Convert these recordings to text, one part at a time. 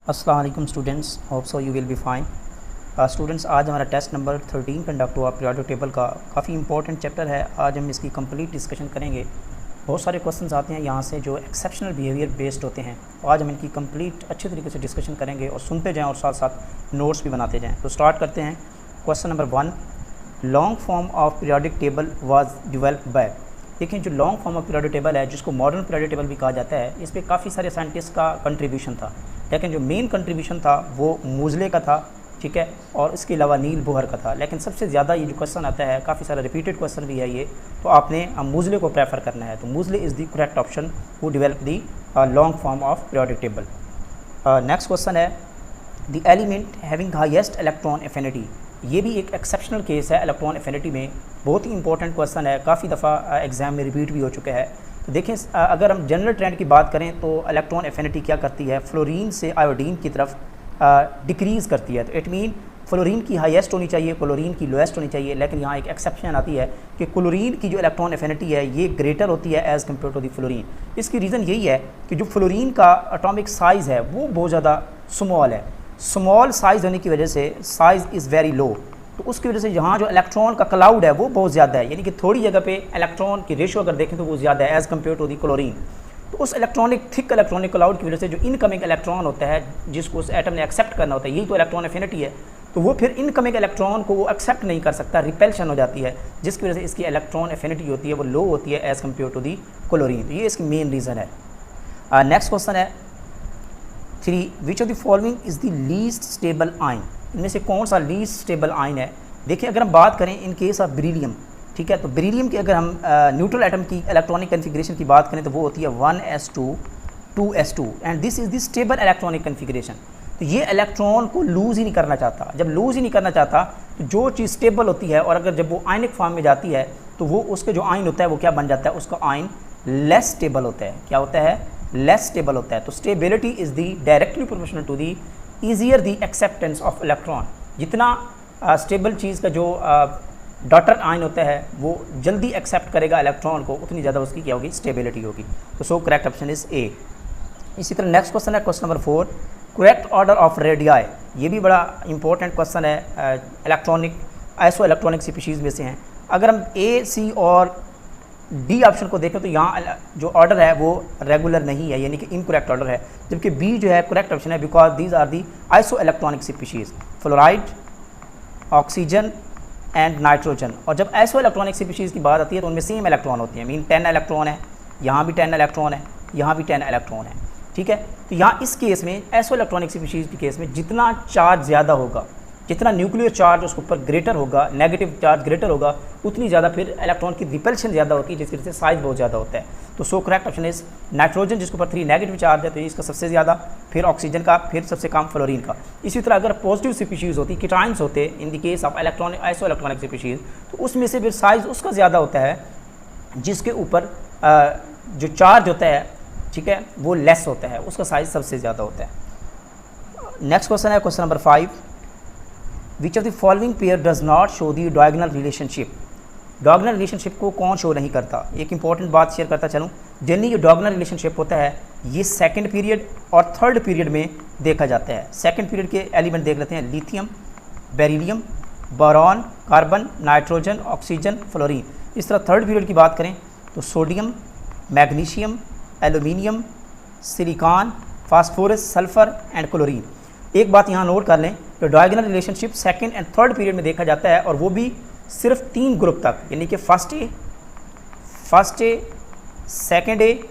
अस्सलाम वालेकुम students, hope so you will be fine. Students, आज हमारा टेस्ट नंबर 13 कंडक्ट हुआ पीरियोडिक टेबल का। काफ़ी इंपॉर्टेंट चैप्टर है। आज हम इसकी कंप्लीट डिस्कशन करेंगे। बहुत सारे क्वेश्चंस आते हैं यहाँ से जो एक्सेप्शनल बिहेवियर बेस्ड होते हैं, तो आज हम इनकी कंप्लीट अच्छे तरीके से डिस्कशन करेंगे और सुनते जाएँ और साथ साथ नोट्स भी बनाते जाएँ। तो स्टार्ट करते हैं। Question number 1, long form of periodic table was developed by. देखिए, जो long form of periodic table है, जिसको मॉडर्न पीरियोडिक टेबल भी कहा जाता है, इस पर काफ़ी सारे साइंटिस्ट का कंट्रीब्यूशन था, लेकिन जो मेन कंट्रीब्यूशन था वो मूजले का था, ठीक है, और इसके अलावा नील बोहर का था। लेकिन सबसे ज़्यादा ये जो क्वेश्चन आता है, काफ़ी सारा रिपीटेड क्वेश्चन भी है ये, तो आपने मूजले को प्रेफर करना है। तो Moseley is the correct option who develop the long form of periodic table. Next question है, the element having highest electron affinity. ये भी एक एक्सेप्शनल केस है इलेक्ट्रॉन एफिनिटी में। बहुत ही इंपॉर्टेंट क्वेश्चन है, काफ़ी दफ़ा एग्जाम में रिपीट भी हो चुका है। तो देखें, अगर हम जनरल ट्रेंड की बात करें तो इलेक्ट्रॉन एफिनिटी क्या करती है, फ्लोरीन से आयोडीन की तरफ डिक्रीज़ करती है। तो इट मीन फ्लोरीन की हाईएस्ट होनी चाहिए, क्लोरीन की लोएस्ट होनी चाहिए। लेकिन यहाँ एक एक्सेप्शन आती है कि क्लोरीन की जो इलेक्ट्रॉन एफिनिटी है ये ग्रेटर होती है as compare to the fluorine. इसकी रीज़न यही है कि जो फ्लोरीन का एटॉमिक साइज़ है वो बहुत ज़्यादा स्मॉल है। स्मॉल साइज़ होने की वजह से साइज़ इज़ वेरी लो, तो उसकी वजह से यहाँ जो इलेक्ट्रॉन का क्लाउड है वो बहुत ज़्यादा है, यानी कि थोड़ी जगह पे इलेक्ट्रॉन की रेशो अगर देखें तो वो ज़्यादा है as compare to the chlorine. तो उस थिक इलेक्ट्रॉनिक क्लाउड की वजह से जो इनकमिंग इलेक्ट्रॉन होता है जिसको उस एटम ने एक्सेप्ट करना होता है, यही तो इलेक्ट्रॉन एफिनिटी है, तो वो फिर इनकमिंग इलेक्ट्रॉन को वो एक्सेप्ट नहीं कर सकता, रिपेल्शन हो जाती है, जिसकी वजह से इसकी इलेक्ट्रॉन एफिनिटी होती है वो लो होती है as compare to the chlorine. तो ये इसकी मेन रीज़न है। नेक्स्ट क्वेश्चन है 3, which of the following is the least stable ion. इनमें से कौन सा लीस्ट स्टेबल आयन है। देखिए, अगर हम बात करें इन केस ऑफ बेरिलियम, ठीक है, तो बेरिलियम की अगर हम न्यूट्रल एटम की इलेक्ट्रॉनिक कन्फिग्रेशन की बात करें तो वो होती है 1s2 2s2 and this is the stable electronic configuration. तो ये इलेक्ट्रॉन को लूज़ ही नहीं करना चाहता। जब लूज़ ही नहीं करना चाहता तो जो चीज़ स्टेबल होती है और अगर जब वो आयनिक फॉर्म में जाती है तो वो उसके जो आयन होता है वो क्या बन जाता है, उसका आयन लेस स्टेबल होता है। क्या होता है? लेस स्टेबल होता है। तो stability is the directly proportional to the easier the acceptance of electron. जितना स्टेबल चीज़ का जो डॉटर आयन होता है वो जल्दी एक्सेप्ट करेगा इलेक्ट्रॉन को, उतनी ज़्यादा उसकी क्या होगी, स्टेबिलिटी होगी। तो सो करेक्ट ऑप्शन इज़ ए। इसी तरह नेक्स्ट क्वेश्चन है question number 4, correct order of radii. ये भी बड़ा इंपॉर्टेंट क्वेश्चन है, इलेक्ट्रॉनिक आइसो इलेक्ट्रॉनिक स्पीशीज़ में से हैं। अगर हम ए, सी और डी ऑप्शन को देखें तो यहाँ जो ऑर्डर है वो रेगुलर नहीं है, यानी कि इनकरेक्ट ऑर्डर है, जबकि बी जो है करेक्ट ऑप्शन है, because these are the isoelectronic species, fluoride, oxygen and nitrogen. और जब आइसो इलेक्ट्रॉनिक स्पीशीज़ की बात आती है तो उनमें सेम इलेक्ट्रॉन होती है, मीन 10 इलेक्ट्रॉन है, यहाँ भी 10 इलेक्ट्रॉन है, यहाँ भी 10 इलेक्ट्रॉन है, ठीक है। तो यहाँ इस केस में आइसो इलेक्ट्रॉनिक स्पीशीज़ के केस में जितना चार्ज ज़्यादा होगा, जितना न्यूक्लियर चार्ज उसके ऊपर ग्रेटर होगा, नेगेटिव चार्ज ग्रेटर होगा, उतनी ज़्यादा फिर इलेक्ट्रॉन की रिपल्शन ज़्यादा होती है, जिसकी वजह से साइज बहुत ज़्यादा होता है। तो सो करेक्ट ऑप्शन इज नाइट्रोजन, जिसके ऊपर 3 नेगेटिव चार्ज है तो इसका सबसे ज़्यादा, फिर ऑक्सीजन का, फिर सबसे कम फ्लोरीन का। इसी तरह अगर पॉजिटिव स्पीशीज़ होती, कीटाइंस होते in the case of electronic iso electronic species, तो उसमें से फिर साइज़ उसका ज़्यादा होता है जिसके ऊपर जो चार्ज होता है, ठीक है, वो लेस होता है, उसका साइज़ सबसे ज़्यादा होता है। नेक्स्ट क्वेश्चन है question number 5, which of the following pair does not show the diagonal relationship. Diagonal relationship को कौन शो नहीं करता। एक इंपॉर्टेंट बात शेयर करता चलूँ, जनरली जो डायगोनल रिलेशनशिप होता है ये सेकंड पीरियड और थर्ड पीरियड में देखा जाता है। सेकंड पीरियड के एलिमेंट देख लेते हैं, lithium, beryllium, boron, carbon, nitrogen, oxygen, fluorine. इस तरह थर्ड पीरियड की बात करें तो sodium, magnesium, aluminium, silicon, phosphorus, sulphur and chlorine. एक बात यहाँ नोट कर लें, तो diagonal relationship second and third period में देखा जाता है और वो भी सिर्फ 3 ग्रुप तक, यानी कि फर्स्ट ए, सेकंड ए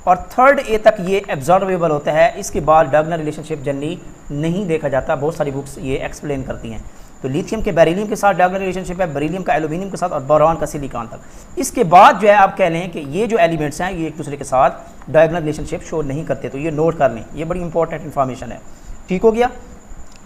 और थर्ड ए तक ये एब्जॉर्वेबल होता है। इसके बाद डायगोनल रिलेशनशिप जनरली नहीं देखा जाता। बहुत सारी बुक्स ये एक्सप्लेन करती हैं। तो लिथियम के बेरिलियम के साथ डायगोनल रिलेशनशिप है, बेरिलियम का एल्यूमिनियम के साथ और बोरॉन का सिलिकॉन तक। इसके बाद जो है आप कह लें कि ये जो एलिमेंट्स हैं ये एक दूसरे के साथ डायगोनल रिलेशनशिप शो नहीं करते। तो ये नोट कर लें, ये बड़ी इंपॉर्टेंट इन्फॉर्मेशन है, ठीक हो गया।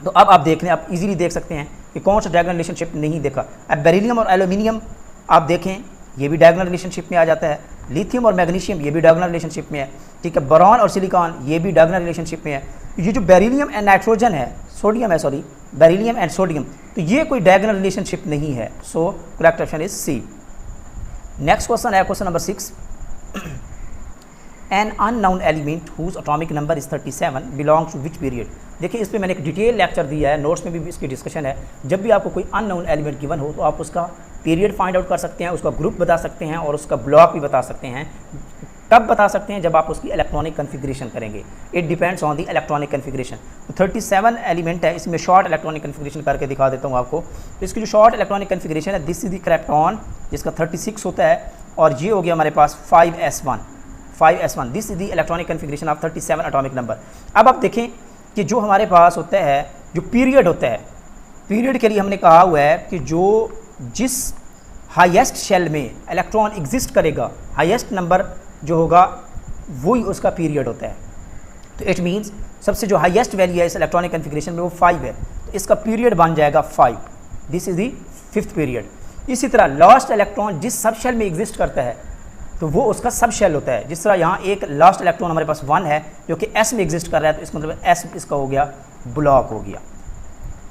तो अब आप देख लें, आप इजीली देख सकते हैं कि कौन सा डायगोनल रिलेशनशिप नहीं देखा। अब बेरिलियम और एल्यूमिनियम आप देखें, ये भी डायगोनल रिलेशनशिप में आ जाता है। लिथियम और मैग्नीशियम ये भी डायगोनल रिलेशनशिप में है, ठीक है। बोरॉन और सिलिकॉन ये भी डायगोनल रिलेशनशिप में है। ये जो बेरिलियम एंड नाइट्रोजन है, सोडियम है, सॉरी, बेरिलियम एंड सोडियम, तो ये कोई डायगोनल रिलेशनशिप नहीं है। So correct option is C. Next question है question number 6, an unknown element whose atomic number is 37 belongs to which period. देखिए इस पर मैंने एक डिटेल लेक्चर दिया है, नोट्स में भी इसकी डिस्कशन है। जब भी आपको कोई अननोन एलिमेंट गिवन हो तो आप उसका पीरियड फाइंड आउट कर सकते हैं, उसका ग्रुप बता सकते हैं और उसका ब्लॉक भी बता सकते हैं। तब बता सकते हैं जब आप उसकी इलेक्ट्रॉनिक कन्फिग्रेशन करेंगे। It depends on the electronic configuration. तो 37 एलिमेंट है, इसमें शॉर्ट इलेक्ट्रॉनिक कन्फिग्रेशन करके दिखा देता हूँ आपको। तो इसकी जो शॉर्ट इलेक्ट्रॉनिक कन्फिग्रेशन है, दिस इज द क्रिप्टॉन जिसका 36 होता है, और ये हो गया हमारे पास 5s1। This is the electronic configuration of 37 atomic number. अब आप देखें कि जो हमारे पास होता है, जो पीरियड होता है, पीरियड के लिए हमने कहा हुआ है कि जिस हाईएस्ट शेल में इलेक्ट्रॉन एग्जिस्ट करेगा, हाईएस्ट नंबर जो होगा वही उसका पीरियड होता है। तो इट मीन्स सबसे जो हाईएस्ट वैल्यू है इस इलेक्ट्रॉनिक कन्फिग्रेशन में वो 5 है, तो इसका पीरियड बन जाएगा 5। This is the 5th period. इसी तरह लास्ट इलेक्ट्रॉन जिस सब शेल में एग्जिस्ट करता है तो वो उसका सब शेल होता है। जिस तरह यहाँ एक लास्ट इलेक्ट्रॉन हमारे पास 1 है जो कि एस में एग्जिस्ट कर रहा है, तो इसका मतलब एस इसका हो गया ब्लॉक हो गया।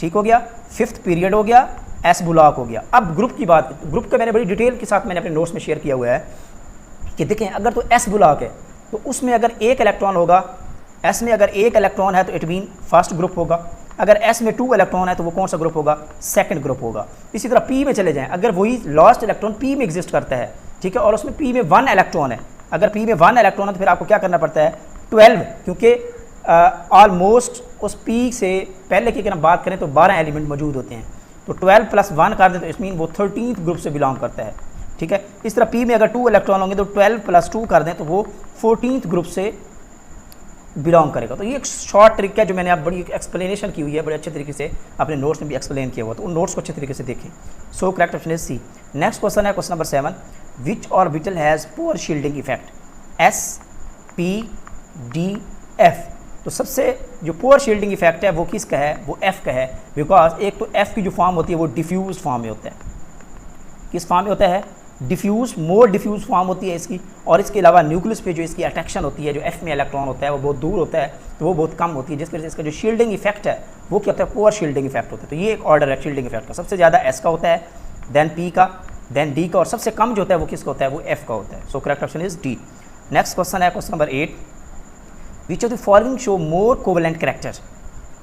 ठीक हो गया, 5th पीरियड हो गया, एस ब्लॉक हो गया। अब ग्रुप की बात, ग्रुप का मैंने बड़ी डिटेल के साथ मैंने अपने नोट्स में शेयर किया हुआ है कि देखें अगर तो एस ब्लॉक है तो उसमें अगर एक इलेक्ट्रॉन होगा, एस में अगर एक इलेक्ट्रॉन है तो इट मीन फर्स्ट ग्रुप होगा। अगर एस में 2 इलेक्ट्रॉन है तो वो कौन सा ग्रुप होगा, सेकंड ग्रुप होगा। इसी तरह पी में चले जाएं, अगर वही लास्ट इलेक्ट्रॉन पी में एग्जिस्ट करता है, ठीक है, और उसमें पी में 1 इलेक्ट्रॉन है, अगर पी में 1 इलेक्ट्रॉन है तो फिर आपको क्या करना पड़ता है 12, क्योंकि ऑलमोस्ट उस पी से पहले की अगर हम बात करें तो 12 एलिमेंट मौजूद होते हैं, तो 12 + 1 कर दें तो इस मीन वो 13th ग्रुप से बिलोंग करता है। ठीक है, इस तरह पी में अगर 2 इलेक्ट्रॉन होंगे तो 12 + 2 कर दें तो वो 14th ग्रुप से बिलोंग करेगा। तो ये एक शॉर्ट ट्रिक है जो मैंने आप बड़ी एक्सप्लेनेशन की हुई है, बड़े अच्छे तरीके से अपने नोट्स में भी एक्सप्लेन किया हुआ, तो उन नोट्स को अच्छे तरीके से देखें। So correct option is C. Next question है question number 7, which orbital has poor shielding effect, S, P, D, F। तो सबसे जो पुअर शील्डिंग इफेक्ट है वो किसका है, वो F का है, बिकॉज एक तो F की जो फॉर्म होती है वो डिफ्यूज फॉर्म में होता है। किस फॉर्म में होता है, डिफ्यूज, मोर डिफ्यूज फॉर्म होती है इसकी, और इसके अलावा न्यूक्लियस पे जो इसकी अट्रैक्शन होती है, जो F में इलेक्ट्रॉन होता है वो बहुत दूर होता है, तो वो बहुत कम होती है, जिसकी वजह से इसका जो शील्डिंग इफेक्ट है वो क्या होता है, पुअर शील्डिंग इफेक्ट होता है। तो ये एक ऑर्डर है शील्डिंग इफेक्ट का, सबसे ज़्यादा S का होता है, देन P का, देन D का, और सबसे कम जो होता है वो किसका होता है, वो F का होता है। So correct option is D। Next question है question number 8, which of the following show more covalent character.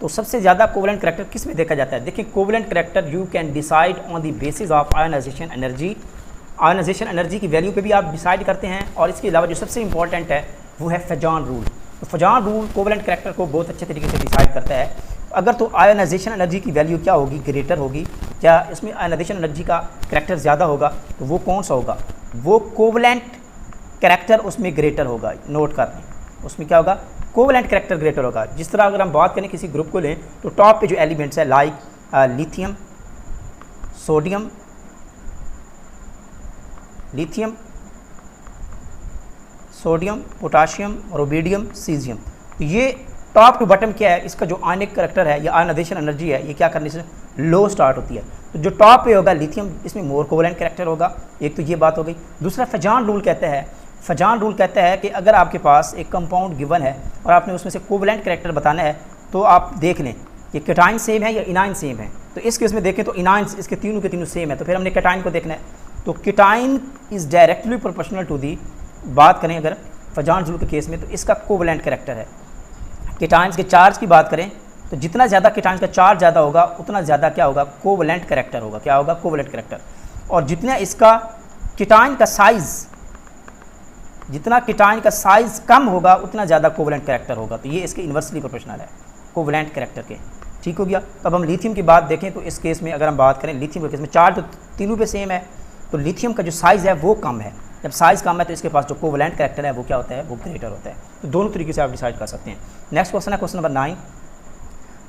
तो सबसे ज़्यादा कोवेलेंट करैक्टर किस में देखा जाता है, देखिए covalent character you can decide on the basis of ionisation energy. Ionisation energy की वैल्यू पे भी आप डिसाइड करते हैं, और इसके अलावा जो सबसे इंपॉर्टेंट है वो है फजान रूल। तो फजान रूल कोवेलेंट करैक्टर को बहुत अच्छे तरीके से डिसाइड करता है। अगर तो आयोनाइजेशन एनर्जी की वैल्यू क्या होगी, ग्रेटर होगी, क्या इसमें आयोनाइजेशन एनर्जी का करैक्टर ज़्यादा होगा, तो वो कौन सा होगा, वो कोवेलेंट करैक्टर उसमें ग्रेटर होगा। नोट कर लें, उसमें क्या होगा, कोवेलेंट करैक्टर ग्रेटर होगा। जिस तरह अगर हम बात करें किसी ग्रुप को लें तो टॉप पे जो एलिमेंट्स है like lithium, sodium, potassium, rubidium, caesium, तो ये टॉप टू बॉटम क्या है, इसका जो आयनिक करैक्टर है या आयोनाइजेशन एनर्जी है ये क्या करने से लो स्टार्ट होती है। तो जो टॉप पे होगा लिथियम, इसमें मोर कोवेलेंट करैक्टर होगा। एक तो ये बात हो गई। दूसरा फजान रूल कहता है, फजान रूल कहता है कि अगर आपके पास एक कंपाउंड गिवन है और आपने उसमें से कोवेलेंट करैक्टर बताना है तो आप देख लें कि कैटाइन सेम है या इनाइन सेम है। तो इस केस में देखें तो इनाइंस इसके तीनों के तीनों सेम है, तो फिर हमने कैटाइन को देखना है। तो cation is directly proportional to the, बात करें अगर फजान रूल के केस में तो इसका कोवेलेंट करैक्टर है। कैटाइंस के चार्ज की बात करें तो जितना ज़्यादा कैटाइंस का चार्ज ज़्यादा होगा उतना ज़्यादा क्या होगा, कोवेलेंट करैक्टर होगा। क्या होगा, कोवेलेंट करैक्टर। और जितना इसका कैटाइन का साइज़, जितना कैटाइन का साइज़ कम होगा उतना ज़्यादा कोवेलेंट करैक्टर होगा। तो ये इसके इन्वर्सली प्रोपोर्शनल है कोवेलेंट करैक्टर के। ठीक हो गया। तो अब हम लिथियम की बात देखें तो इस केस में अगर हम बात करें लिथियम के केस में चार्ज तो तीनों पे सेम है, तो लिथियम का जो साइज़ है वो कम है। जब साइज़ कम है तो इसके पास जो कोवेलेंट करैक्टर है वो क्या होता है, वो ग्रेटर होता है। तो दोनों तरीके से आप डिसाइड कर सकते हैं। नेक्स्ट क्वेश्चन है question number 9,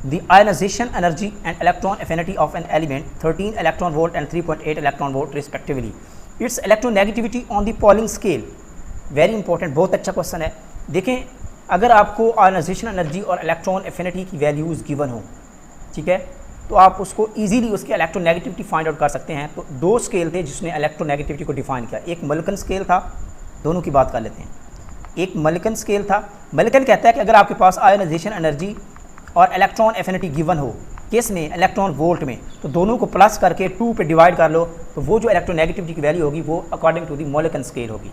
the ionisation energy and electron affinity of an element 13 electron volt and 3.8 electron volt respectively, it's electronegativity on the Pauling scale. Very important, बहुत अच्छा क्वेश्चन है। देखें अगर आपको आयोनाइजेशन एनर्जी और इलेक्ट्रॉन एफिनिटी की वैल्यूज़ गिवन हो, ठीक है, तो आप उसको इजीली उसकी इलेक्ट्रोनेगेटिविटी फाइंड आउट कर सकते हैं। तो दो स्केल थे जिसने इलेक्ट्रोनेगेटिविटी को डिफाइन किया। एक मल्कन स्केल था, दोनों की बात कर लेते हैं। एक मल्कन स्केल था। मल्कन कहता है कि अगर आपके पास आयोनाइजेशन एनर्जी और इलेक्ट्रॉन एफिनिटी गिवन हो, किस में, इलेक्ट्रॉन वोल्ट में, तो दोनों को प्लस करके 2 पे डिवाइड कर लो, तो वो जो इलेक्ट्रोनेगेटिविटी की वैल्यू होगी वो अकॉर्डिंग टू दी मल्कन स्केल होगी।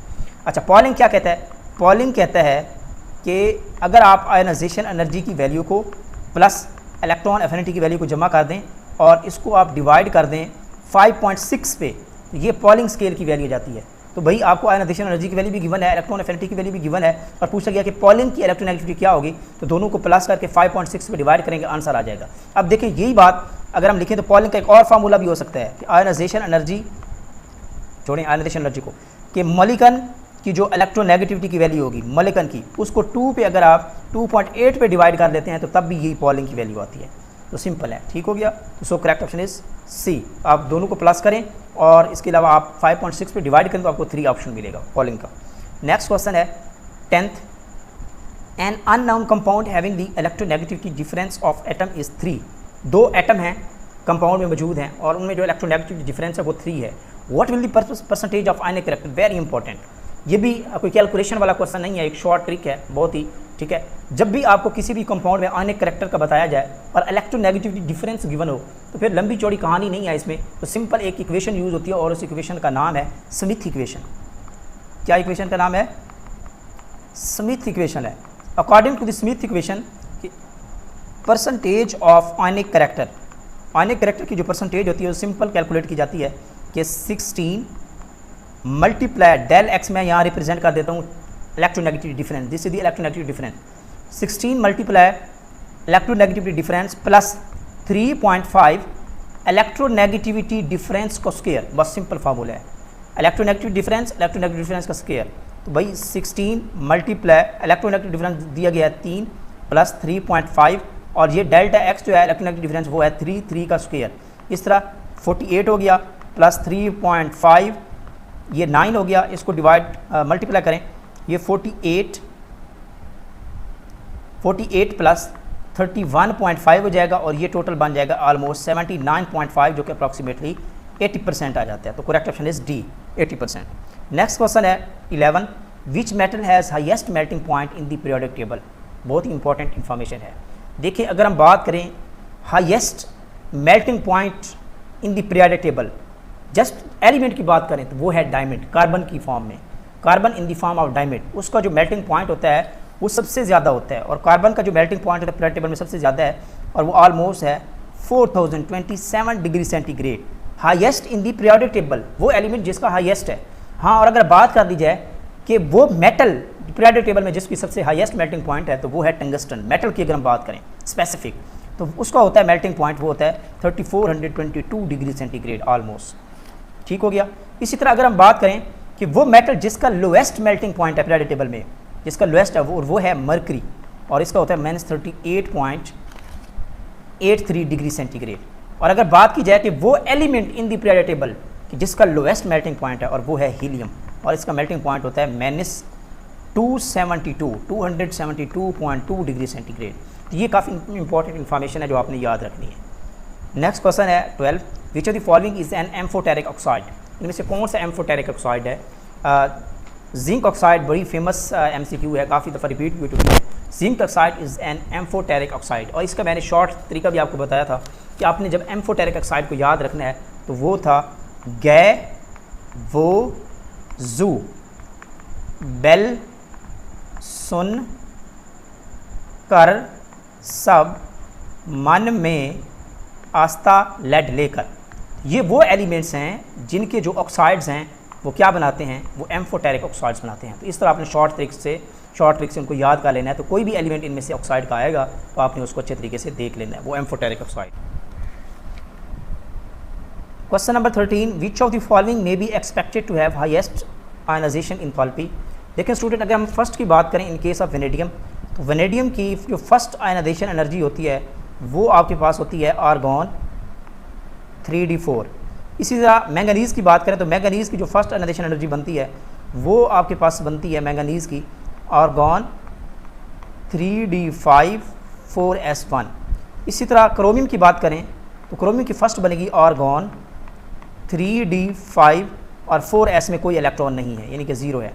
अच्छा, पॉलिंग क्या कहता है, पॉलिंग कहता है कि अगर आप आयनाइजेशन एनर्जी की वैल्यू को प्लस इलेक्ट्रॉन एफिनिटी की वैल्यू को जमा कर दें और इसको आप डिवाइड कर दें 5.6 पे, तो ये पॉलिंग स्केल की वैल्यू जाती है। तो भाई आपको आयनाइजेशन एनर्जी की वैल्यू भी गिवन है, इलेक्ट्रॉन एफिनिटी की वैल्यू भी गिवन है, और पूछा गया कि पॉलिंग की इलेक्ट्रोनेगेटिविटी क्या होगी, तो दोनों को प्लस करके 5.6 पे डिवाइड करेंगे, आंसर आ जाएगा। अब देखिए यही बात अगर हम लिखें तो पॉलिंग का एक और फार्मूला भी हो सकता है कि आयनाइजेशन एनर्जी, छोड़ें आयनाइजेशन एनर्जी को, कि मॉलिक्यूल की जो इलेक्ट्रोनेगेटिविटी की वैल्यू होगी मॉलिक्यूल की, उसको 2 पे अगर आप 2.8 पे डिवाइड कर लेते हैं तो तब भी यही पॉलिंग की वैल्यू आती है। तो सिंपल है, ठीक हो गया। So correct option is C. आप दोनों को प्लस करें और इसके अलावा आप 5.6 पे डिवाइड करें तो आपको 3 ऑप्शन मिलेगा पॉलिंग का। नेक्स्ट क्वेश्चन है 10th, an unknown compound having the electronegativity difference of atom is 3। 2 atom हैं कंपाउंड में मौजूद हैं और उनमें जो इलेक्ट्रोनेगेटिविटी डिफरेंस है वो 3 है। What will the percentage of ionic character, very important. ये भी कोई कैलकुलेशन वाला क्वेश्चन नहीं है, एक शॉर्ट ट्रिक है बहुत ही, ठीक है। जब भी आपको किसी भी कंपाउंड में आयनिक करेक्टर का बताया जाए और इलेक्ट्रोनेगेटिविटी डिफरेंस गिवन हो तो फिर लंबी चौड़ी कहानी नहीं है इसमें, तो सिंपल एक इक्वेशन यूज़ होती है और उस इक्वेशन का नाम है स्मिथ इक्वेशन। क्या इक्वेशन का नाम है? स्मिथ इक्वेशन है। According to the Smith equation, percentage of ionic character, ionic character की जो परसेंटेज होती है वो सिंपल कैलकुलेट की जाती है कि 16 मल्टीप्लाई डेल एक्स, मैं यहाँ रिप्रेजेंट कर देता हूँ electronegativity difference, this is the electronegativity difference, 16 multiply electronegativity difference plus 3.5 electronegativity difference का स्क्वायर, बस सिंपल फार्मूला है इलेक्ट्रोनेगेटिविटी डिफरेंस का स्क्वायर। तो भाई 16 मल्टीप्लाई इलेक्ट्रोनेगेटिविटी डिफरेंस दिया गया है 3 प्लस 3.5 और ये डेल्टा एक्स जो है इलेक्ट्रोनेगेटिविटी डिफरेंस वो है 3 का स्क्वायर। इस तरह 48 हो गया प्लस 3.5 ये 9 हो गया, इसको डिवाइड मल्टीप्लाई करें, ये 48 प्लस 31.5 हो जाएगा और ये टोटल बन जाएगा ऑलमोस्ट 79.5 जो कि अप्रॉक्सीमेटली 80% आ जाता है। तो correct option is D, 80%। Next question है 11, which metal has highest melting point in the periodic table. बहुत ही इंपॉर्टेंट इन्फॉर्मेशन है। देखिए अगर हम बात करें highest melting point in the periodic table, just element की बात करें तो वो है डायमंड, कार्बन की फॉर्म में, carbon in the form of diamond, उसका जो मेल्टिंग पॉइंट होता है वो सबसे ज़्यादा होता है। और कार्बन का जो मेल्टिंग पॉइंट होता है पीरियोडिक टेबल में सबसे ज़्यादा है और वो ऑलमोस्ट है 4027 degree centigrade, highest in the periodic table, वो एलिमेंट जिसका हाईएस्ट है। हाँ, और अगर बात कर दी जाए कि वो मेटल पीरियोडिक टेबल में जिसकी सबसे हाईएस्ट मेल्टिंग पॉइंट है तो वो है टंगस्टन। मेटल की अगर हम बात करें स्पेसिफिक तो उसका होता है मेल्टिंग पॉइंट, वो होता है 3422 डिग्री सेंटीग्रेड ऑलमोस्ट, ठीक हो गया। इसी तरह अगर हम बात करें कि वो मेटल जिसका लोएस्ट मेल्टिंग पॉइंट है पीरियोडिक टेबल में, जिसका लोएस्ट है वो है मरकरी और इसका होता है -38.83 डिग्री सेंटीग्रेड। और अगर बात की जाए कि वो element in the periodic table कि जिसका लोएस्ट मेल्टिंग पॉइंट है और वो है हीलियम और इसका मेल्टिंग पॉइंट होता है -272.2 डिग्री सेंटीग्रेड। तो ये काफ़ी इंपॉर्टेंट इन्फॉर्मेशन है जो आपने याद रखनी है। नेक्स्ट क्वेश्चन है 12, विच of the following is an amphoteric oxide. इनमें से कौन सा एम्फोटेरिक ऑक्साइड है? जिंक ऑक्साइड बड़ी फेमस MCQ है, काफ़ी दफ़ा रिपीट भी हो चुकी है। Zinc oxide is an amphoteric oxide और इसका मैंने शॉर्ट तरीका भी आपको बताया था कि आपने जब एम्फोटेरिक ऑक्साइड को याद रखना है तो वो था गैवोजू बेल सुन कर सब मन में आस्था लेड लेकर। ये वो एलिमेंट्स हैं जिनके जो ऑक्साइड्स हैं वो क्या बनाते हैं, वो एम्फोटेरिक ऑक्साइड्स बनाते हैं। तो इस तरह आपने शॉर्ट ट्रिक से उनको याद कर लेना है। तो कोई भी एलिमेंट इनमें से ऑक्साइड का आएगा तो आपने उसको अच्छे तरीके से देख लेना है, वो amphoteric oxide. Question number 13, which of the following may be expected to have highest ionisation enthalpy. देखिए स्टूडेंट, अगर हम फर्स्ट की बात करें इन केस ऑफ वेनेडियम, तो वेनेडियम की जो फर्स्ट आयनाइजेशन एनर्जी होती है वो आपके पास होती है आर्गॉन 3d4। इसी तरह मैंगनीज़ की बात करें तो मैंगनीज़ की जो फर्स्ट आयनाइजेशन एनर्जी बनती है वो आपके पास बनती है मैंगनीज़ की आर्गॉन 3d5 4s1। इसी तरह क्रोमियम की बात करें तो क्रोमियम की फर्स्ट बनेगी आर्गॉन 3d5 और 4s में कोई इलेक्ट्रॉन नहीं है, यानी कि 0 है।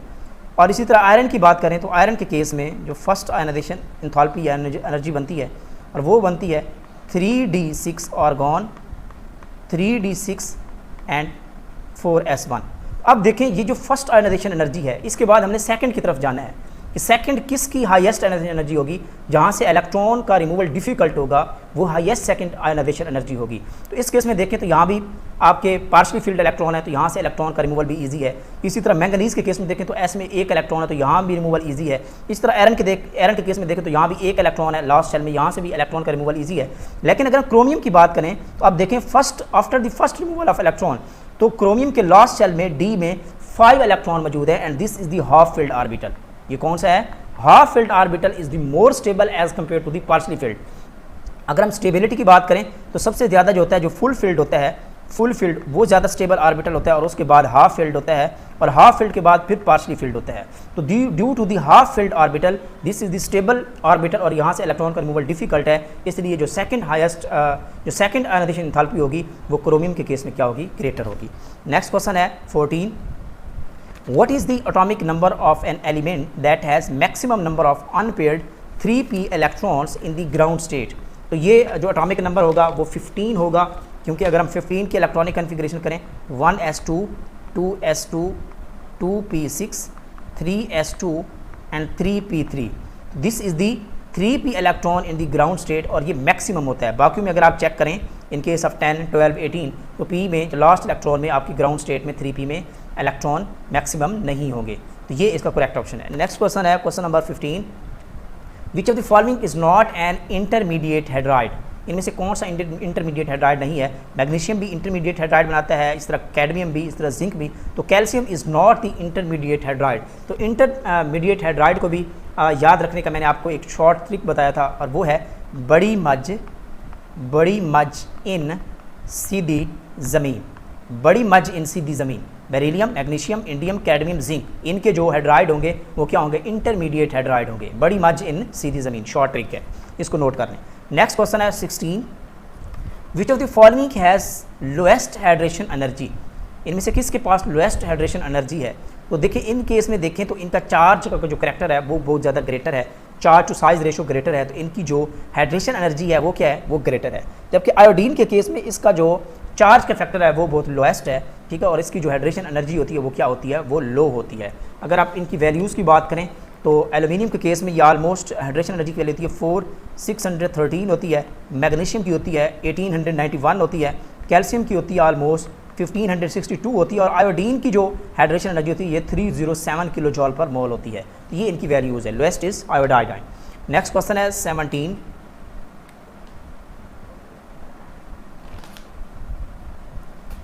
और इसी तरह आयरन की बात करें तो आयरन के केस में जो फर्स्ट आयनाइजेशन एंथैल्पी एनर्जी बनती है और वो बनती है 3d6 argon 3d6 and 4s1। अब देखें ये जो फर्स्ट आयनाइजेशन एनर्जी है इसके बाद हमने सेकंड की तरफ जाना है। कि सेकंड किसकी हाईएस्ट एनर्जी होगी, जहाँ से इलेक्ट्रॉन का रिमूवल डिफिकल्ट होगा वो हाईएस्ट सेकंड आयनाइजेशन एनर्जी होगी। तो इस केस में देखें तो यहाँ भी आपके पार्शली फील्ड इलेक्ट्रॉन है तो यहाँ से इलेक्ट्रॉन का रिमूवल भी ईजी है। इसी तरह मैंगनीज के केस में देखें तो एस में एक इलेक्ट्रॉन है तो यहाँ भी रिमूवल ईजी है। इस तरह आयरन के केस में देखें तो यहाँ भी एक इलेक्ट्रॉन है लास्ट शेल में, यहाँ से भी इलेक्ट्रॉन का रिमूवल ईजी है। लेकिन अगर क्रोमियम की बात करें तो आप देखें after the first removal of electron तो क्रोमियम के लास्ट शेल में डी में 5 इलेक्ट्रॉन मौजूद है and this is the half filled orbital. ये कौन सा है? Half filled orbital is the more stable as compare to the partially filled. अगर हम स्टेबिलिटी की बात करें तो सबसे ज़्यादा जो होता है जो फुल फील्ड होता है, फुल फील्ड वो ज़्यादा स्टेबल ऑर्बिटल होता है और उसके बाद हाफ फील्ड होता है और हाफ फील्ड के बाद फिर पार्शली फील्ड होता है। तो due to the half filled orbital this is the stable orbital और यहाँ से इलेक्ट्रॉन का रिमूवल डिफिकल्ट है, इसलिए जो सेकंड हाईएस्ट जो सेकंड आयनाइजेशन एंथैल्पी होगी वो क्रोमियम के केस में क्या होगी? ग्रेटर होगी। नेक्स्ट क्वेश्चन है 14, what is the atomic number of an element that has maximum number of unpaired 3p electrons in the ground state? तो ये जो एटॉमिक नंबर होगा वो 15 होगा, क्योंकि अगर हम 15 की इलेक्ट्रॉनिक कन्फिग्रेशन करें 1s2 2s2 2p6 3s2 and 3p3, this is the 3p electron in the ground state और ये मैक्सिमम होता है। बाकी में अगर आप चेक करें इन केस ऑफ 10 12 18 तो p में जो लास्ट इलेक्ट्रॉन में आपकी ग्राउंड स्टेट में 3p में इलेक्ट्रॉन मैक्सिमम नहीं होंगे। तो ये इसका करेक्ट ऑप्शन है। नेक्स्ट क्वेश्चन है question number 15, which of the following is not an intermediate hydride? इनमें से कौन सा इंटरमीडिएट हेड्राइड नहीं है? मैग्नीशियम भी इंटरमीडिएट हेड्राइड बनाता है, इस तरह कैडमियम भी, इस तरह जिंक भी। तो calcium is not the intermediate hydride. तो इंटरमीडिएट हेड्राइड को भी याद रखने का मैंने आपको एक शॉर्ट ट्रिक बताया था और वो है बड़ी मज इन सीधी ज़मीन, बड़ी मज इन सीधी ज़मीन। Beryllium, magnesium, indium, cadmium, zinc, इनके जो हेड्राइड होंगे वो क्या होंगे? इंटरमीडिएट हेड्राइड होंगे, बड़ी मज इन सीधी ज़मीन। शॉर्ट ट्रिक है, इसको नोट कर लें। नेक्स्ट क्वेश्चन है 16, विच of the following has lowest hydration energy? इनमें से किसके पास लोएस्ट हाइड्रेशन एनर्जी है? तो देखिए इन केस में देखें तो इनका चार्ज का जो करैक्टर है वो बहुत ज़्यादा ग्रेटर है, charge to size ratio greater है, तो इनकी जो हाइड्रेशन एनर्जी है वो क्या है? वो ग्रेटर है। जबकि आयोडीन के केस में इसका जो चार्ज का फैक्टर है वो बहुत लोएस्ट है, ठीक है, और इसकी जो हाइड्रेशन एनर्जी होती है वो क्या होती है? वो लो होती है। अगर आप इनकी वैल्यूज़ की बात करें तो एल्यूमिनियम के केस में ये ऑलमोस्ट हाइड्रेशन एनर्जी की वैल्यू होती है 4613 होती है, मैग्नीशियम की होती है 1891 होती है, कैल्शियम की होती है ऑलमोस्ट 1562 होती है और आयोडीन की जो हाइड्रेशन एनर्जी होती है ये 307 किलो जॉल पर मोल होती है। तो ये इनकी वैल्यूज़ है। Lowest is iodide. Next question है 17,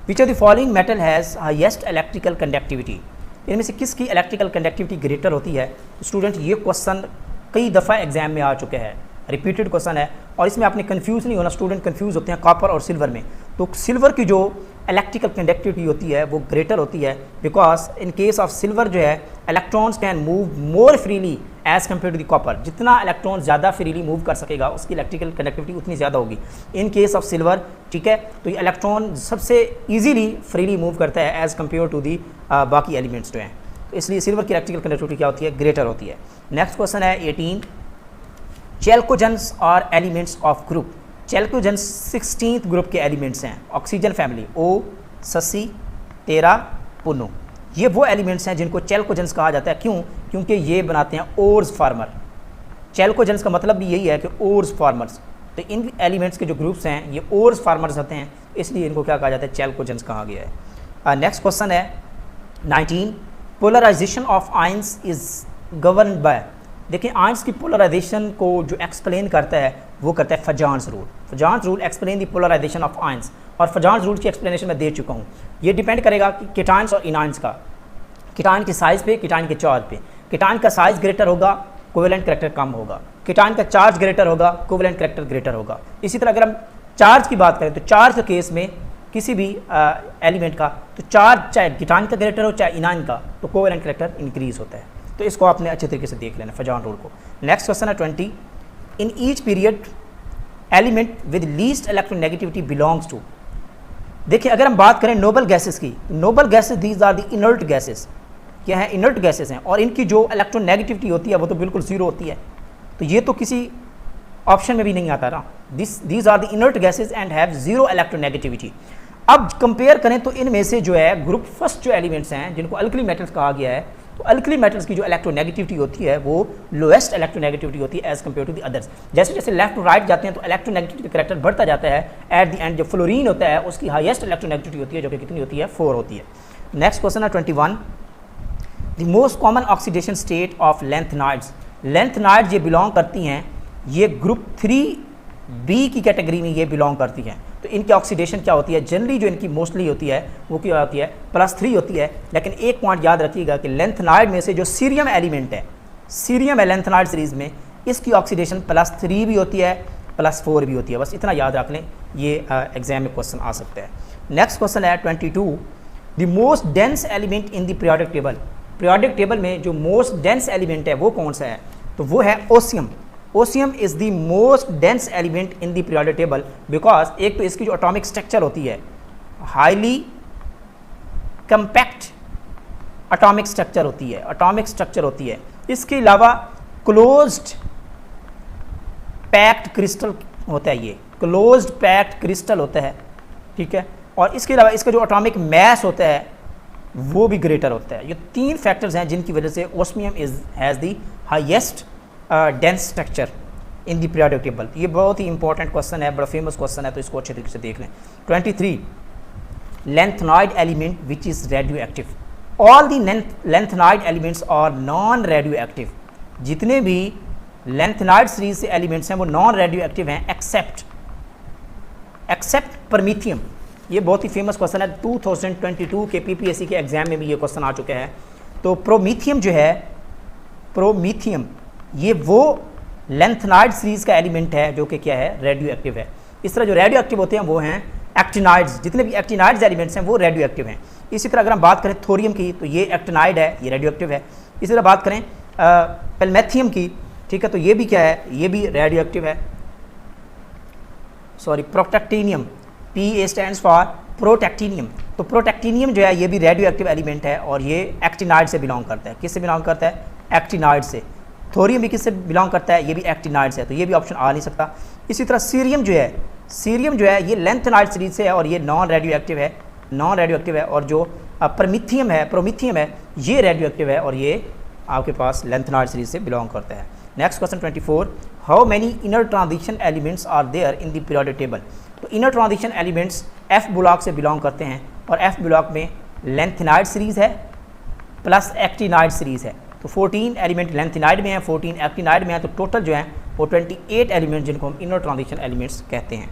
विच of the following metal has highest electrical conductivity? इनमें से किसकी इलेक्ट्रिकल कंडक्टिविटी ग्रेटर होती है? स्टूडेंट ये क्वेश्चन कई दफ़ा एग्जाम में आ चुके हैं, रिपीटेड क्वेश्चन है और इसमें आपने कंफ्यूज नहीं होना। स्टूडेंट कंफ्यूज होते हैं कॉपर और सिल्वर में। तो सिल्वर की जो इलेक्ट्रिकल कंडक्टिविटी होती है वो ग्रेटर होती है, because in case of silver जो है electrons can move more freely as compare to the copper. जितना इलेक्ट्रॉन ज़्यादा फ्रीली मूव कर सकेगा उसकी इलेक्ट्रिकल कंडक्टिविटी उतनी ज़्यादा होगी इन केस ऑफ सिल्वर, ठीक है। तो ये इलेक्ट्रॉन सबसे ईजीली फ्रीली मूव करता है एज़ कम्पेयर टू दी बाकी एलिमेंट्स जो हैं, तो इसलिए सिल्वर की इलेक्ट्रिकल कंडक्टिविटी क्या होती है? ग्रेटर होती है। नेक्स्ट क्वेश्चन है 18, चैल्कोजेंस और elements of group. चैल्कोजेंस 16th group के एलिमेंट्स हैं, ऑक्सीजन फैमिली, ओ, ससी, तेरा, पुनो। ये वो एलिमेंट्स हैं जिनको चैल्कोजेंस कहा जाता है। क्यों? क्योंकि ये बनाते हैं ओर्स फार्मर। चैल्कोजेंस का मतलब भी यही है कि ओर्स फार्मर्स। तो इन एलिमेंट्स के जो ग्रुप्स हैं ये ओर्स फार्मर्स होते हैं, इसलिए इनको क्या कहा जाता है? चैल्कोजेंस कहा गया है। नेक्स्ट क्वेश्चन है 19, polarisation of ions is governed by. देखिए आयंस की पोलराइजेशन को जो एक्सप्लेन करता है वो करता है Fajans rule. Fajans rule explain the polarisation of ions, और फजान्स रूल की एक्सप्लेनेशन मैं दे चुका हूँ। ये डिपेंड करेगा कि कीटायंस और इनायंस का, कीटायन की साइज़ पे, कीटायन के चार्ज पे। कीटायन का साइज़ ग्रेटर होगा, कोवेलेंट करैक्टर कम होगा। कीटायन का चार्ज ग्रेटर होगा, कोवेलेंट करैक्टर ग्रेटर होगा। इसी तरह अगर हम चार्ज की बात करें तो चार्ज के केस में किसी भी एलिमेंट का तो चार्ज चाहे कीटायन का ग्रेटर हो चाहे इनायन का, तो कोवेलेंट करैक्टर इंक्रीज होता है। तो इसको आपने अच्छे तरीके से देख लेना फजान रूल को। नेक्स्ट क्वेश्चन है 20, in each period element with least electronegativity belongs to. देखिए अगर हम बात करें नोबल गैसेस की, noble gases these are the inert gases. क्या है? इनर्ट गैसेस हैं, और इनकी जो इलेक्ट्रोनेगेटिविटी होती है वो तो बिल्कुल ज़ीरो होती है। तो ये तो किसी ऑप्शन में भी नहीं आता ना। These are the inert gases and have zero electronegativity. अब कंपेयर करें तो इनमें से जो है ग्रुप फर्स्ट जो एलिमेंट्स हैं जिनको अल्कली मेटल्स कहा गया है, तो अल्कली मेटल्स की जो इलेक्ट्रोनेगेटिविटी होती है वो लोएस्ट इलेक्ट्रोनेगेटिविटी होती है as compare to the others. जैसे जैसे लेफ्ट टू राइट जाते हैं तो इलेक्ट्रोनेगेटिविटी का करेक्टर बढ़ता जाता है। एट द एंड जो फ्लोरीन होता है उसकी हाईएस्ट इलेक्ट्रोनेगेटिविटी होती है, जो कि कितनी होती है, 4 होती है। नेक्स्ट क्वेश्चन है 21, the most common oxidation state of lanthanides. Lanthanides ये बिलोंग करती हैं, ये ग्रुप 3B की कैटेगरी में ये बिलोंग करती हैं। तो इनकी ऑक्सीडेशन क्या होती है, जनरली जो इनकी मोस्टली होती है वो क्या होती है, +3 होती है। लेकिन एक पॉइंट याद रखिएगा कि लेंथेनाइड में से जो सीरियम एलिमेंट है, सीरियम है लेंथेनाइड सीरीज़ में, इसकी ऑक्सीडेशन +3 भी होती है, +4 भी होती है। बस इतना याद रख लें, ये एग्जाम में क्वेश्चन आ सकता है। नेक्स्ट क्वेश्चन है 22, the most dense element in the periodic table. Periodic table में जो मोस्ट डेंस एलिमेंट है वो कौन सा है, तो वो है osmium. Osmium is the most dense element in the periodic table because एक तो इसकी जो एटॉमिक स्ट्रक्चर होती है हाईली कंपैक्ट एटॉमिक स्ट्रक्चर होती है, इसके अलावा क्लोज्ड पैक्ड क्रिस्टल होता है, ये क्लोज्ड पैक्ड क्रिस्टल होता है, ठीक है। और इसके अलावा इसका जो एटॉमिक मैस होता है वो भी ग्रेटर होता है। ये 3 फैक्टर्स हैं जिनकी वजह से osmium has the highest dense structure in the periodic table. ये बहुत ही इंपॉर्टेंट क्वेश्चन है, बड़ा फेमस क्वेश्चन है, तो इसको अच्छे तरीके से देख लें। 23, lanthanide element which is radioactive. All the lanthanide elements are non radioactive. जितने भी लेंथेनाइड सीरीज से एलिमेंट्स हैं वो नॉन रेडियो एक्टिव हैं एक्सेप्ट परमीथियम। ये बहुत ही फेमस क्वेश्चन है, 2022 के PPSC के एग्जाम में भी ये क्वेश्चन आ चुके हैं। तो प्रोमीथियम जो है, प्रोमीथियम ये वो लेंथेनाइड सीरीज का एलिमेंट है जो कि क्या है, रेडियो एक्टिव है। इस तरह जो रेडियो एक्टिव होते हैं वो हैं एक्टिनाइड्स। जितने भी एक्टिनाइड्स एलिमेंट्स हैं वो रेडियो एक्टिव हैं। इसी तरह अगर हम बात करें थोरियम की तो ये एक्टिनाइड है, ये रेडियो एक्टिव है। इसी तरह बात करें पेलमेथियम की, ठीक है, तो ये भी क्या है, ये भी रेडियो एक्टिव है। Sorry, protactinium, PA stands for protactinium. तो प्रोटेक्टिनियम जो है ये भी रेडियो एक्टिव एलिमेंट है और ये एक्टिनाइड से बिलोंग करता है। किससे बिलोंग करता है, एक्टिनाइड से। थोरियम भी किससे बिलोंग करता है, ये भी एक्टिनाइड से है, तो ये भी ऑप्शन आ नहीं सकता। इसी तरह सीरियम जो है ये लेंथेनाइड सीरीज से है और ये नॉन रेडियो एक्टिव है। और जो प्रोमीथियम है ये रेडियो एक्टिव है और ये आपके पास लेंथेनाइड सीरीज से बिलोंग करता है। Next question 24, how many inner transition elements are there in the periodic table. तो inner transition elements F block से बिलोंग करते हैं और F ब्लॉक में लेंथेनाइड सीरीज है प्लस एक्टिनाइड सीरीज है। तो 14 एलिमेंट लेंथेनाइड में है, 14 एक्टिनाइड में है, तो टोटल जो है वो 28 एलिमेंट जिनको हम इनर ट्रांजिशन एलिमेंट्स कहते हैं।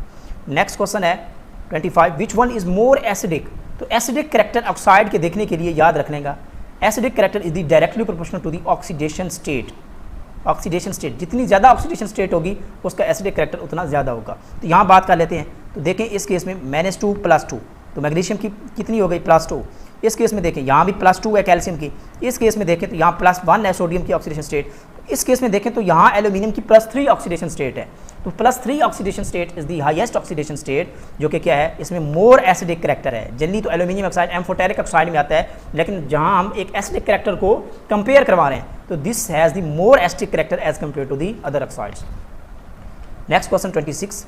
नेक्स्ट क्वेश्चन है 25, which one is more acidic. तो एसिडिक करेक्टर ऑक्साइड के देखने के लिए याद रखने का, acidic character is the directly proportional to the oxidation state. जितनी ज़्यादा ऑक्सीडेशन स्टेट होगी उसका एसिडिक करेक्टर उतना ज़्यादा होगा। तो यहाँ बात कर लेते हैं, तो देखें इस केस में -2 +2, तो मैग्नीशियम की कितनी हो गई, +2। इस केस में देखें यहाँ भी +2 है कैल्शियम की। इस केस में देखें तो यहाँ +1 है सोडियम की ऑक्सीडेशन स्टेट। इस केस में देखें तो यहाँ एल्यूमिनियम की +3 ऑक्सीडेशन स्टेट है। तो +3 oxidation state is the highest oxidation state, जो कि क्या है, इसमें मोर एसिडिक करेक्टर है। जनरली तो एल्यूमिनियम ऑक्साइड एम्फोटेरिक ऑक्साइड में आता है, लेकिन जहाँ हम एक एसिडिक करेक्टर को कंपेयर करवा रहे हैं तो this has the more acidic character as compared to the other oxides. Next question 26,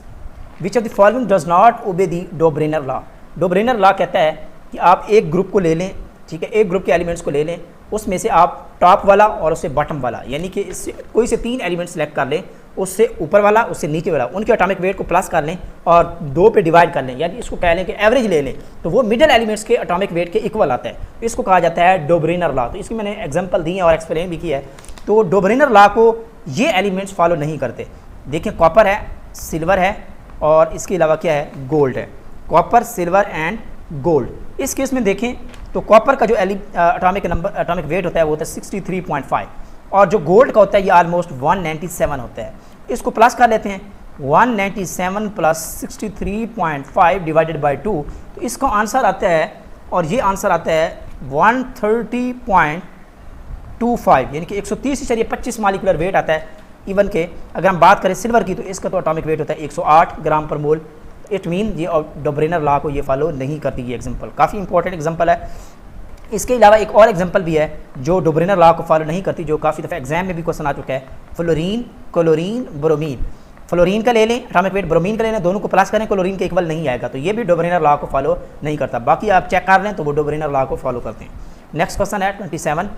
which of the following does not obey the Dobereiner law. Dobereiner law कहता है कि आप एक ग्रुप को ले लें, ठीक है, एक ग्रुप के एलिमेंट्स को ले लें, उसमें से आप टॉप वाला और उससे बॉटम वाला, यानी कि इससे कोई से 3 एलिमेंट सेलेक्ट कर लें, उससे ऊपर वाला उससे नीचे वाला, उनके एटॉमिक वेट को प्लस कर लें और 2 पे डिवाइड कर लें, यानी इसको कह लें कि एवरेज ले लें, तो वो मिडिल एलिमेंट्स के एटॉमिक वेट के इक्वल आता है। तो इसको कहा जाता है डोब्रेनर लॉ। तो इसकी मैंने एग्जांपल दी है और एक्सप्लेन भी किया है। तो डोब्रेनर लॉ को ये एलिमेंट्स फॉलो नहीं करते। देखिए कॉपर है, सिल्वर है और इसके अलावा क्या है, गोल्ड है। Copper, silver and gold. इस केस में देखें तो कॉपर का जो एटॉमिक वेट होता है वो होता है 63.5 और जो गोल्ड का होता है ये ऑलमोस्ट 197 होता है। इसको प्लस कर लेते हैं, 197 + 63.5 डिवाइडेड बाई 2, तो इसका आंसर आता है, और ये आंसर आता है 130.25, यानी कि 130.25 मालिकुलर वेट आता है। इवन के अगर हम बात करें सिल्वर की तो इसका तो एटॉमिक वेट होता है 108 ग्राम पर मोल। इट मीन ये डोब्रेनर लॉ को ये फॉलो नहीं करती। ये एग्जांपल काफ़ी इंपॉर्टेंट एग्जांपल है। इसके अलावा एक और एग्जांपल भी है जो डोब्रेनर लॉ को फॉलो नहीं करती, जो काफ़ी दफ़ा एग्जाम में भी क्वेश्चन आ चुका है, फ्लोरीन, क्लोरीन, ब्रोमीन। फ्लोरीन का ले लें एटॉमिक वेट, ब्रोमीन का ले लें, दोनों को प्लस करें, क्लोरीन के इक्वल नहीं आएगा, तो ये भी डोब्रेनर लॉ को फॉलो नहीं करता। बाकी आप चेक कर लें तो वो डोब्रेनर लॉ को फॉलो करते हैं। नेक्स्ट क्वेश्चन है 27,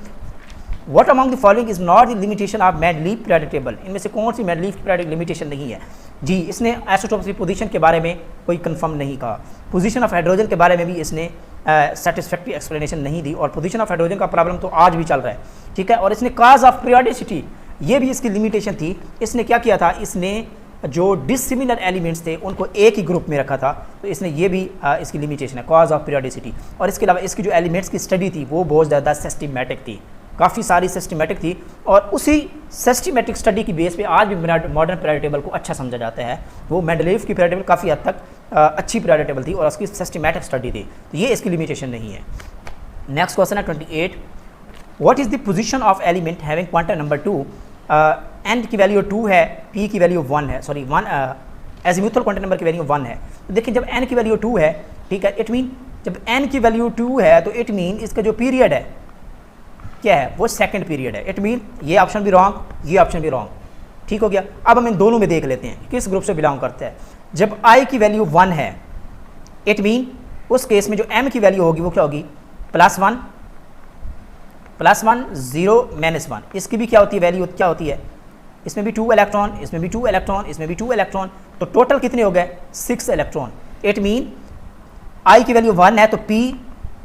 what among the following is not the limitation of Mendeleev periodic table, इनमें से कौन सी मेंडलीव पीरियोडिक लिमिटेशन नहीं है? जी, इसने आइसोटोप्स की पोजीशन के बारे में कोई कंफर्म नहीं कहा, पोजीशन ऑफ हाइड्रोजन के बारे में भी इसने सेटिस्फैक्ट्री एक्सप्लेनेशन नहीं दी, और पोजीशन ऑफ हाइड्रोजन का प्रॉब्लम तो आज भी चल रहा है, ठीक है। और इसने काज ऑफ पीरियोडिसिटी, ये भी इसकी लिमिटेशन थी। इसने क्या किया था, इसने जो डिसिमिलर एलिमेंट्स थे उनको एक ही ग्रुप में रखा था, तो इसने ये भी इसकी लिमिटेशन है, कॉज ऑफ पीरियोडिसिटी। और इसके अलावा इसकी जो एलिमेंट्स की स्टडी थी वो बहुत ज़्यादा सिस्टमेटिक थी, काफ़ी सारी सिस्टमेटिक थी, और उसी सिस्टमेटिक स्टडी की बेस पे आज भी मॉडर्न पीरियोडिक टेबल को अच्छा समझा जाता है। वो मेंडलीव की पीरियोडिक टेबल काफ़ी हद तक अच्छी पीरियोडिक टेबल थी और उसकी सिस्टमेटिक स्टडी थी, तो ये इसकी लिमिटेशन नहीं है। नेक्स्ट क्वेश्चन है 28, what is the position of element having quantum number 2, n की वैल्यू 2 है, पी की वैल्यू 1 है, सॉरी 1 एजीमुथल क्वांटम नंबर की वैल्यू 1 है। तो देखिए जब एन की वैल्यू 2 है, ठीक है, इट मीन जब एन की वैल्यू 2 है तो इट मीन इसका जो पीरियड है क्या है, वो सेकंड पीरियड है। इट मीन ये ऑप्शन भी रॉन्ग, ये ऑप्शन भी रॉन्ग, ठीक हो गया। अब हम इन दोनों में देख लेते हैं किस ग्रुप से बिलोंग करते हैं। जब आई की वैल्यू 1 है, इट मीन उस केस में जो एम की वैल्यू होगी वो क्या होगी, +1 +1 0 -1। इसकी भी क्या होती है वैल्यू, क्या होती है, इसमें भी 2 इलेक्ट्रॉन, इसमें भी 2 इलेक्ट्रॉन, इसमें भी 2 इलेक्ट्रॉन, तो टोटल कितने हो गए, 6 इलेक्ट्रॉन। इट मीन आई की वैल्यू 1 है तो पी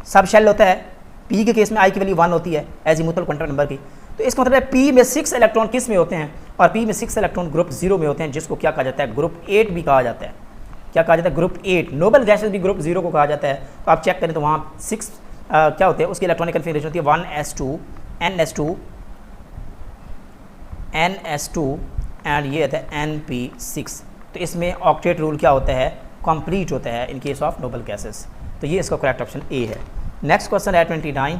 सब शेल होता है, पी के केस में आई की वैल्यू 1 होती है एजीमुथल क्वांटम नंबर की। तो इसका मतलब है पी में 6 इलेक्ट्रॉन किस में होते हैं, और पी में 6 इलेक्ट्रॉन ग्रुप 0 में होते हैं, जिसको क्या कहा जाता है, ग्रुप 8 भी कहा जाता है। क्या कहा जाता है, ग्रुप 8। नोबल गैसेस भी ग्रुप 0 को कहा जाता है। तो आप चेक करें तो वहाँ 6 क्या होते हैं, उसकी इलेक्ट्रॉनिक कन्फिगरेशन होती है 1s2 ns2 ns2 एंड ये होता है np6। तो इसमें ऑक्टेट रूल क्या होता है, कंप्लीट होता है इन केस ऑफ नोबल गैसेस। तो ये इसका करेक्ट ऑप्शन ए है। नेक्स्ट क्वेश्चन है 29,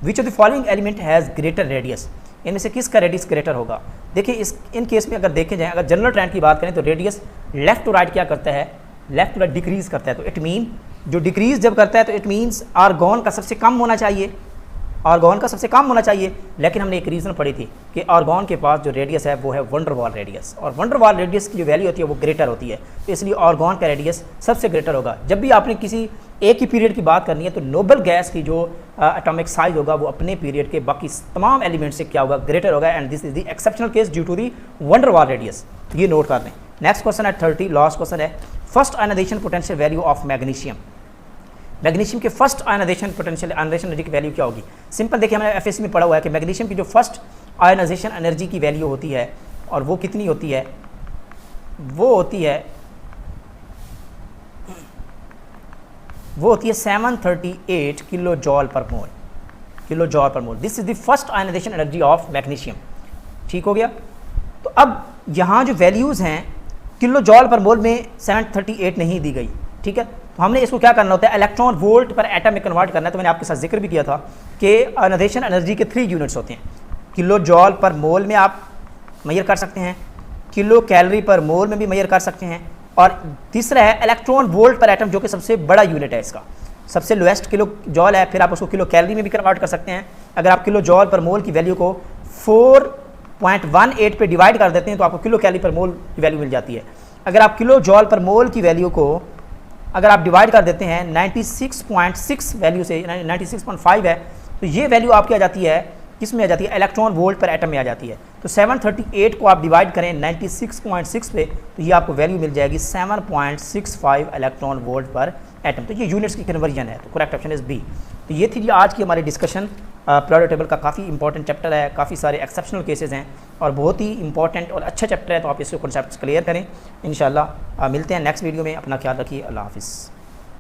विच of the following element has greater radius, इनमें से किसका रेडियस ग्रेटर होगा। देखिए इस इन केस में अगर देखे जाए, अगर जनरल ट्रेंड की बात करें तो रेडियस लेफ्ट टू राइट क्या करता है, लेफ्ट टू राइट डिक्रीज करता है। तो इट मीन जो डिक्रीज जब करता है तो इट मीन्स आर्गॉन का सबसे कम होना चाहिए, आर्गॉन का सबसे कम होना चाहिए। लेकिन हमने एक रीज़न पढ़ी थी कि आर्गॉन के पास जो रेडियस है वो है वंडरवाल रेडियस, और वंडरवाल रेडियस की जो वैल्यू होती है वो ग्रेटर होती है, तो इसलिए आर्गॉन का रेडियस सबसे ग्रेटर होगा। जब भी आपने किसी एक ही पीरियड की बात करनी है तो नोबल गैस की जो एटॉमिक साइज होगा वो अपने पीरियड के बाकी तमाम एलिमेंट से क्या होगा, ग्रेटर होगा, and this is the exceptional case due to the van der Waals radius. ये नोट कर लें। नेक्स्ट क्वेश्चन है 30, लास्ट क्वेश्चन है, first ionization potential value of magnesium. Magnesium के first ionization potential ionization energy की वैल्यू क्या होगी। सिंपल देखिए हमने एफएससी में पढ़ा हुआ है कि मैग्नीशियम की जो फर्स्ट आयनाइजेशन एनर्जी की वैल्यू होती है, और वो कितनी होती है, वो होती है 738 किलो जॉल पर मोल, किलो जॉल पर mole. This is the first ionization energy of magnesium, ठीक हो गया। तो अब यहाँ जो वैल्यूज़ हैं किलो जॉल पर मोल में 738 नहीं दी गई, ठीक है। तो हमने इसको क्या करना होता है, इलेक्ट्रॉन वोल्ट पर एटम में कन्वर्ट करना है। तो मैंने आपके साथ जिक्र भी किया था कि आयनाइजेशन एनर्जी के 3 यूनिट्स होते हैं, किलो जॉल पर मोल में आप मेजर कर सकते हैं, किलो कैलोरी पर मोल में भी मेजर कर सकते हैं, और तीसरा है इलेक्ट्रॉन वोल्ट पर एटम, जो कि सबसे बड़ा यूनिट है इसका, सबसे लोएस्ट किलो जॉल है। फिर आप उसको किलो कैलोरी में भी कन्वर्ट कर सकते हैं। अगर आप किलो जॉल पर मोल की वैल्यू को 4.18 पे डिवाइड कर देते हैं तो आपको किलो कैलोरी पर मोल की वैल्यू मिल जाती है। अगर आप किलो जॉल पर मोल की वैल्यू को अगर आप डिवाइड कर देते हैं 96.6 वैल्यू से, 96.5 है, तो ये वैल्यू आपकी आ जाती है, किस में आ जाती है, इलेक्ट्रॉन वोल्ट पर एटम में आ जाती है। तो 738 को आप डिवाइड करें 96.6 पे, तो ये आपको वैल्यू मिल जाएगी 7.65 इलेक्ट्रॉन वोल्ट पर एटम। तो ये यूनिट्स की कन्वर्जन है, तो करेक्ट ऑप्शन इज बी। तो ये थी आज की हमारी डिस्कशन। पीरियोडिक टेबल का काफ़ी इंपॉर्टेंट चैप्टर है, काफ़ी सारे एक्सेप्शनल केसेस हैं और बहुत ही इंपॉर्टेंट और अच्छा चैप्टर है, तो आप इसके कॉन्सेप्ट्स क्लियर करें। इंशाल्लाह मिलते हैं नेक्स्ट वीडियो में। अपना ख्याल रखिए, अल्लाह हाफिज़।